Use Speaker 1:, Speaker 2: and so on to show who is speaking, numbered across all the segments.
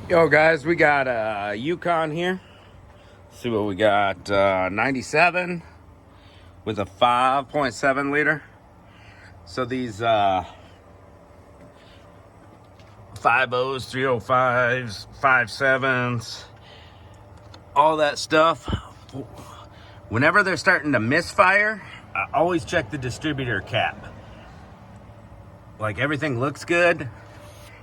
Speaker 1: Yo guys, we got a Yukon here. Let's see what we got. 97 with a 5.7 liter. So these 5.0s, 305s, 5.7s, all that stuff. Whenever they're starting to misfire, I always check the distributor cap. Like, everything looks good.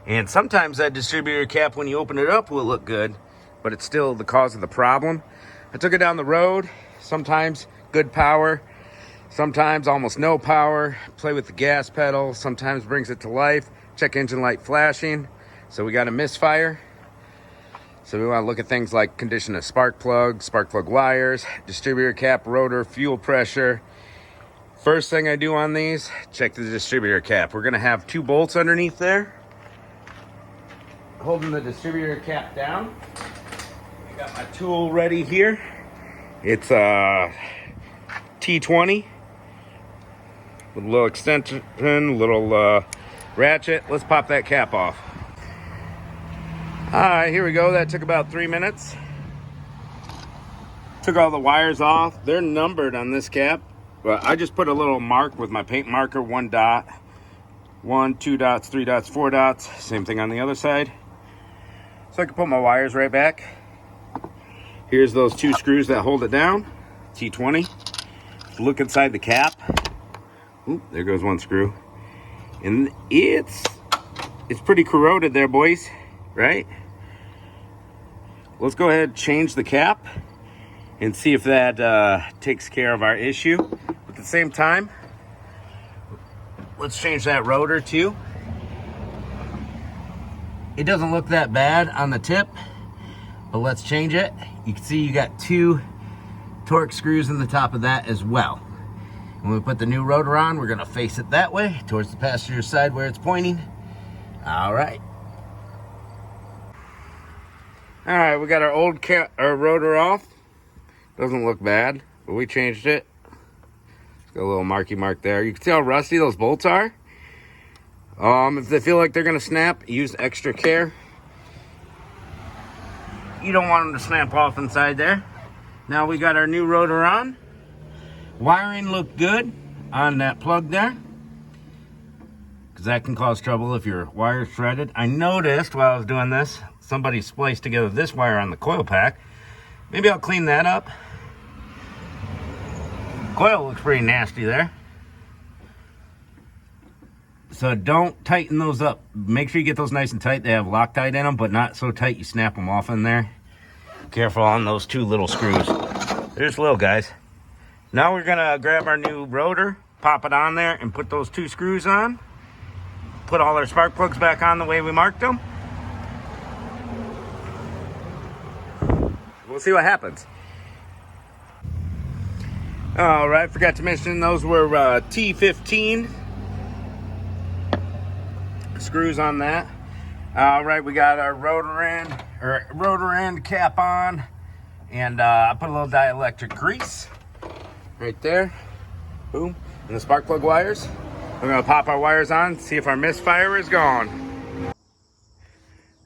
Speaker 1: And sometimes that distributor cap, when you open it up, will look good, but it's still the cause of the problem. I took it down the road. Sometimes good power, sometimes almost no power. Play with the gas pedal, sometimes brings it to life. Check engine light flashing. So we got a misfire. So we want to look at things like condition of spark plug wires, distributor cap, rotor, fuel pressure. First thing I do on these, check the distributor cap. We're going to have 2 bolts underneath there, holding the distributor cap down. I got my tool ready here. It's a T20 with a little extension, little ratchet. Let's pop that cap off. All right, here we go. That took about 3 minutes. Took all the wires off. They're numbered on this cap, but I just put a little mark with my paint marker, 1 dot, 1, 2 dots, 3 dots, 4 dots. Same thing on the other side. So I can put my wires right back. Here's those 2 screws that hold it down, T20. Look inside the cap. Oop, there goes 1 screw. And it's pretty corroded there, boys, right? Let's go ahead and change the cap and see if that takes care of our issue. At the same time, let's change that rotor too. It doesn't look that bad on the tip, but let's change it. You can see you got 2 torque screws in the top of that as well. When we put the new rotor on, we're gonna face it that way, towards the passenger side where it's pointing. All right. All right, we got our old rotor off. Doesn't look bad, but we changed it. It's got a little marky mark there. You can see how rusty those bolts are. If they feel like they're gonna snap, use extra care. You don't want them to snap off inside there. Now we got our new rotor on. Wiring looked good on that plug there, because that can cause trouble if your wire's shredded. I noticed while I was doing this, somebody spliced together this wire on the coil pack. Maybe I'll clean that up. Coil looks pretty nasty there. So don't tighten those up. Make sure you get those nice and tight. They have Loctite in them, but not so tight you snap them off in there. Careful on those 2 little screws. They're just little guys. Now we're gonna grab our new rotor, pop it on there, and put those 2 screws on. Put all our spark plugs back on the way we marked them. We'll see what happens. All right, forgot to mention those were T15 screws on that. All right, we got our rotor end cap on, and I put a little dielectric grease right there. Boom. And the spark plug wires. We're gonna pop our wires on, see if our misfire is gone.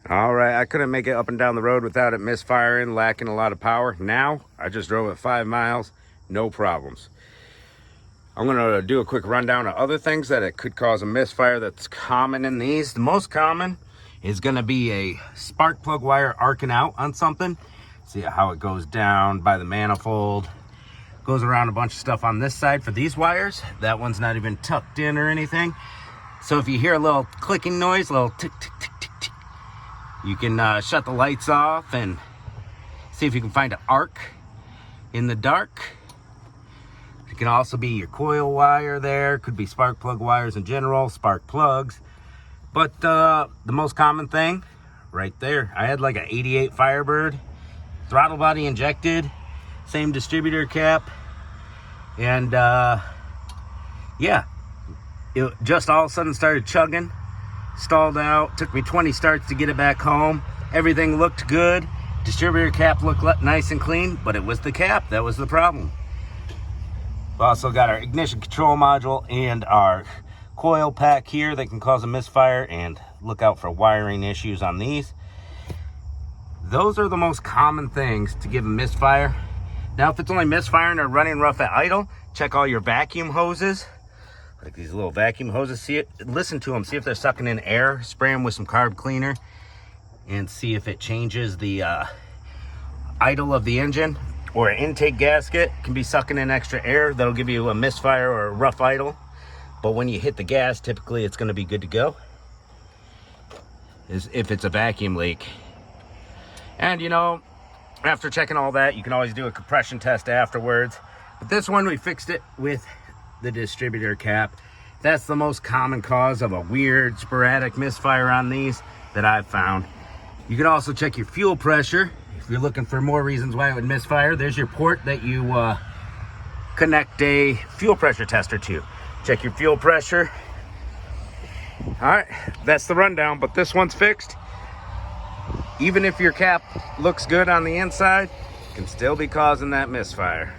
Speaker 1: All right, I couldn't make it up and down the road without it misfiring, lacking a lot of power. Now I just drove it 5 miles, no problems. I'm gonna do a quick rundown of other things that it could cause a misfire that's common in these. The most common is gonna be a spark plug wire arcing out on something. See how it goes down by the manifold. Goes around a bunch of stuff on this side for these wires. That one's not even tucked in or anything. So if you hear a little clicking noise, a little tick, tick, tick, tick, tick, you can shut the lights off and see if you can find an arc in the dark. It can also be your coil wire there. Could be spark plug wires in general, spark plugs. But the most common thing right there, I had like an 88 Firebird, throttle body injected, same distributor cap. And yeah, it just all of a sudden started chugging, stalled out. Took me 20 starts to get it back home. Everything looked good. Distributor cap looked nice and clean, but it was the cap that was the problem. We also got our ignition control module and our coil pack here that can cause a misfire, and look out for wiring issues on these. those are the most common things to give a misfire. Now, if it's only misfiring or running rough at idle, check all your vacuum hoses, like these little vacuum hoses. See it, listen to them, see if they're sucking in air. Spray them with some carb cleaner and see if it changes the idle of the engine. Or an intake gasket can be sucking in extra air. That'll give you a misfire or a rough idle. But when you hit the gas, typically it's going to be good to go, is if it's a vacuum leak. And you know, after checking all that, you can always do a compression test afterwards. But this one, we fixed it with the distributor cap. That's the most common cause of a weird sporadic misfire on these that I've found. You can also check your fuel pressure if you're looking for more reasons why it would misfire. There's your port that you connect a fuel pressure tester to. Check your fuel pressure. All right, that's the rundown, but this one's fixed. Even if your cap looks good on the inside, it can still be causing that misfire.